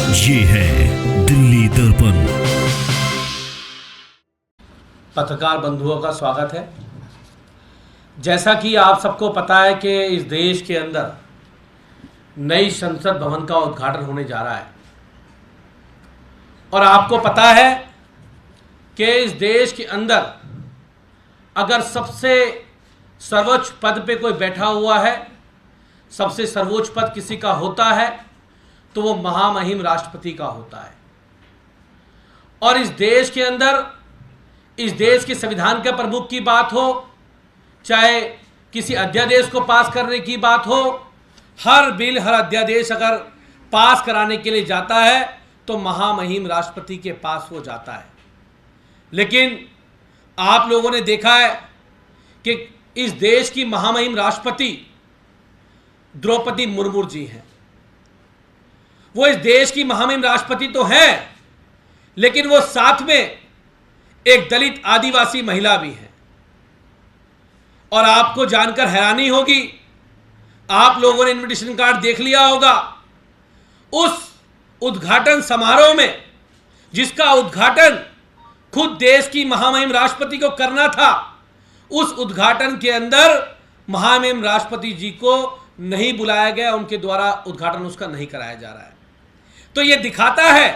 ये है दिल्ली दर्पण। पत्रकार बंधुओं का स्वागत है। जैसा कि आप सबको पता है कि इस देश के अंदर नई संसद भवन का उद्घाटन होने जा रहा है और आपको पता है कि इस देश के अंदर अगर सबसे सर्वोच्च पद पे कोई बैठा हुआ है, सबसे सर्वोच्च पद किसी का होता है तो वो महामहिम राष्ट्रपति का होता है। और इस देश के अंदर, इस देश के संविधान के प्रमुख की बात हो, चाहे किसी अध्यादेश को पास करने की बात हो, हर बिल, हर अध्यादेश अगर पास कराने के लिए जाता है तो महामहिम राष्ट्रपति के पास वो जाता है। लेकिन आप लोगों ने देखा है कि इस देश की महामहिम राष्ट्रपति द्रौपदी मुर्मू जी हैं। वो इस देश की महामहिम राष्ट्रपति तो हैं, लेकिन वो साथ में एक दलित आदिवासी महिला भी है। और आपको जानकर हैरानी होगी, आप लोगों ने इनविटेशन कार्ड देख लिया होगा, उस उद्घाटन समारोह में जिसका उद्घाटन खुद देश की महामहिम राष्ट्रपति को करना था, उस उद्घाटन के अंदर महामहिम राष्ट्रपति जी को नहीं बुलाया गया, उनके द्वारा उद्घाटन उसका नहीं कराया जा रहा है। तो यह दिखाता है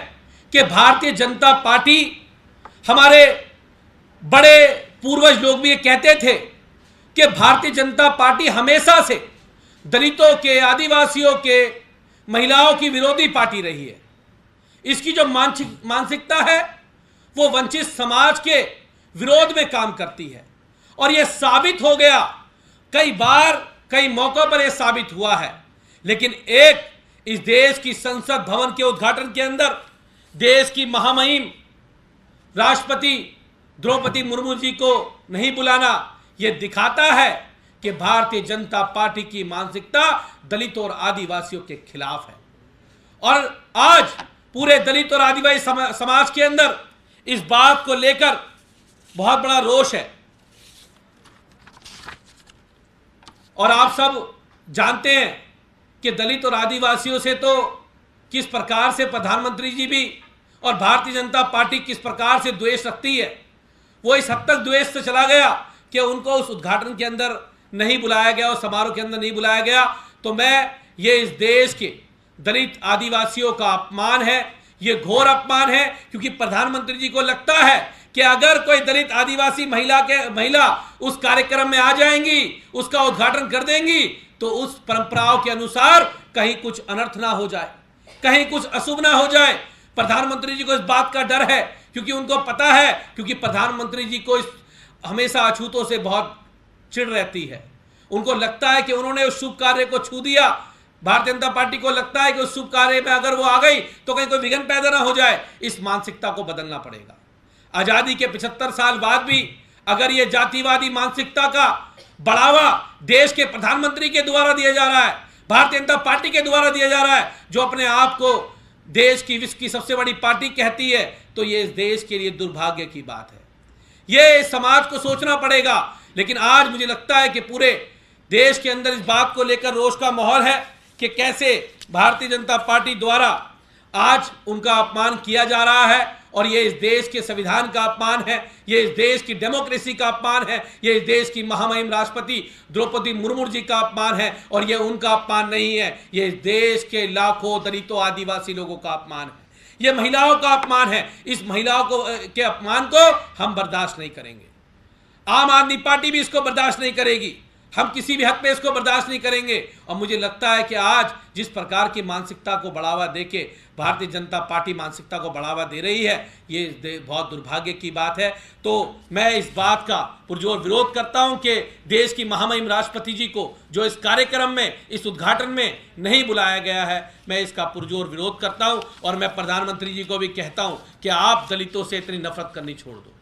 कि भारतीय जनता पार्टी, हमारे बड़े पूर्वज लोग भी ये कहते थे कि भारतीय जनता पार्टी हमेशा से दलितों के, आदिवासियों के, महिलाओं की विरोधी पार्टी रही है। इसकी जो मानसिकता है वो वंचित समाज के विरोध में काम करती है और यह साबित हो गया, कई बार कई मौकों पर यह साबित हुआ है। लेकिन एक इस देश की संसद भवन के उद्घाटन के अंदर देश की महामहिम राष्ट्रपति द्रौपदी मुर्मू जी को नहीं बुलाना, यह दिखाता है कि भारतीय जनता पार्टी की मानसिकता दलितों और आदिवासियों के खिलाफ है। और आज पूरे दलित और आदिवासी समाज के अंदर इस बात को लेकर बहुत बड़ा रोष है। और आप सब जानते हैं कि दलित और आदिवासियों से तो किस प्रकार से प्रधानमंत्री जी भी और भारतीय जनता पार्टी किस प्रकार से द्वेष रखती है। वो इस हद तक द्वेष से चला गया कि उनको उस उद्घाटन के अंदर नहीं बुलाया गया और समारोह के अंदर नहीं बुलाया गया। तो ये इस देश के दलित आदिवासियों का अपमान है, ये घोर अपमान है, क्योंकि प्रधानमंत्री जी को लगता है कि अगर कोई दलित आदिवासी महिला उस कार्यक्रम में आ जाएंगी, उसका उद्घाटन कर देंगी, तो उस परंपराओं के अनुसार कहीं कुछ अनर्थ ना हो जाए, कहीं कुछ अशुभ ना हो जाए। प्रधानमंत्री जी को इस बात का डर है, क्योंकि उनको पता है, क्योंकि प्रधानमंत्री जी को हमेशा अछूतों से बहुत चिढ़ रहती है। उनको लगता है कि उन्होंने उस शुभ कार्य को छू दिया। भारतीय जनता पार्टी को लगता है कि उस शुभ कार्य में अगर वो आ गई तो कहीं कोई विघ्न पैदा ना हो जाए। इस मानसिकता को बदलना पड़ेगा। आजादी के 75 साल बाद भी अगर ये जातिवादी मानसिकता का बढ़ावा देश के प्रधानमंत्री के द्वारा दिया जा रहा है, भारतीय जनता पार्टी के द्वारा दिया जा रहा है, जो अपने आप को देश की विश्व की सबसे बड़ी पार्टी कहती है, तो ये इस देश के लिए दुर्भाग्य की बात है। ये समाज को सोचना पड़ेगा। लेकिन आज मुझे लगता है कि पूरे देश के अंदर इस बात को लेकर रोष का माहौल है कि कैसे भारतीय जनता पार्टी द्वारा आज उनका अपमान किया जा रहा है। और ये इस देश के संविधान का अपमान है, ये इस देश की डेमोक्रेसी का अपमान है, ये इस देश की महामहिम राष्ट्रपति द्रौपदी मुर्मू जी का अपमान है। और ये उनका अपमान नहीं है, ये इस देश के लाखों दलितों आदिवासी लोगों का अपमान है, ये महिलाओं का अपमान है। इस महिलाओं के अपमान को हम बर्दाश्त नहीं करेंगे। आम आदमी पार्टी भी इसको बर्दाश्त नहीं करेगी। हम किसी भी हद पे इसको बर्दाश्त नहीं करेंगे। और मुझे लगता है कि आज जिस प्रकार की मानसिकता को बढ़ावा देके भारतीय जनता पार्टी मानसिकता को बढ़ावा दे रही है, ये बहुत दुर्भाग्य की बात है। तो मैं इस बात का पुरजोर विरोध करता हूं कि देश की महामहिम राष्ट्रपति जी को जो इस कार्यक्रम में, इस उद्घाटन में नहीं बुलाया गया है, मैं इसका पुरजोर विरोध करता हूं। और मैं प्रधानमंत्री जी को भी कहता हूं कि आप दलितों से इतनी नफरत करनी छोड़ दो,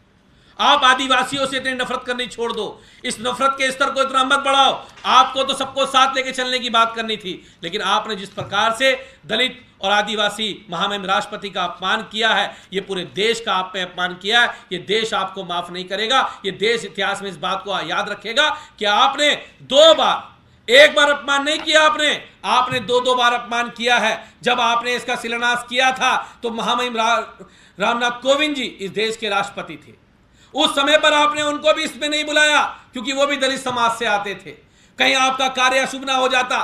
आप आदिवासियों से इतनी नफरत करनी छोड़ दो। इस नफरत के स्तर को इतना मत बढ़ाओ। आपको तो सबको साथ लेके चलने की बात करनी थी, लेकिन आपने जिस प्रकार से दलित और आदिवासी महामहिम राष्ट्रपति का अपमान किया है, ये पूरे देश का आप पे अपमान किया है। ये देश आपको माफ नहीं करेगा। ये देश इतिहास में इस बात को याद रखेगा कि आपने 2 बार एक बार अपमान नहीं किया आपने 2-2 बार अपमान किया है। जब आपने इसका शिलान्यास किया था तो महामहिम रामनाथ कोविंद जी इस देश के राष्ट्रपति थे। उस समय पर आपने उनको भी इसमें नहीं बुलाया, क्योंकि वो भी दलित समाज से आते थे। कहीं आपका कार्य अशुभ ना हो जाता,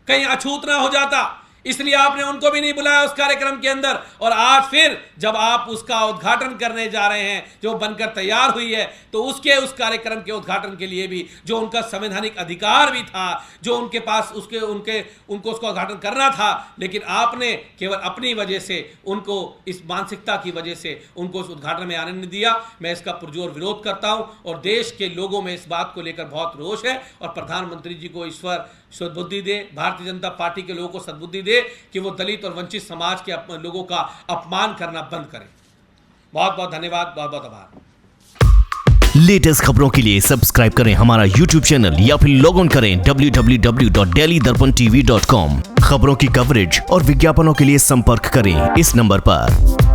कहीं अछूत ना हो जाता, इसलिए आपने उनको भी नहीं बुलाया उस कार्यक्रम के अंदर। और आज फिर जब आप उसका उद्घाटन करने जा रहे हैं, जो बनकर तैयार हुई है, तो उस कार्यक्रम के उद्घाटन के लिए भी जो उनका संवैधानिक अधिकार भी था, जो उनके पास उनको उसका उद्घाटन करना था, लेकिन आपने केवल अपनी वजह से, उनको इस मानसिकता की वजह से उनको उस उद्घाटन में आने नहीं दिया। मैं इसका पुरजोर विरोध करता हूं और देश के लोगों में इस बात को लेकर बहुत रोष है। और प्रधानमंत्री जी को ईश्वर सद्बुद्धि दे, भारतीय जनता पार्टी के लोगों को सद्बुद्धि दे कि वो दलित और वंचित समाज के लोगों का अपमान करना बंद करें। बहुत बहुत धन्यवाद, बहुत बहुत आभार। लेटेस्ट खबरों के लिए सब्सक्राइब करें हमारा YouTube चैनल या फिर लॉग ऑन करें www.delhidarpantv.com। खबरों की कवरेज और विज्ञापनों के लिए संपर्क करें इस नंबर पर।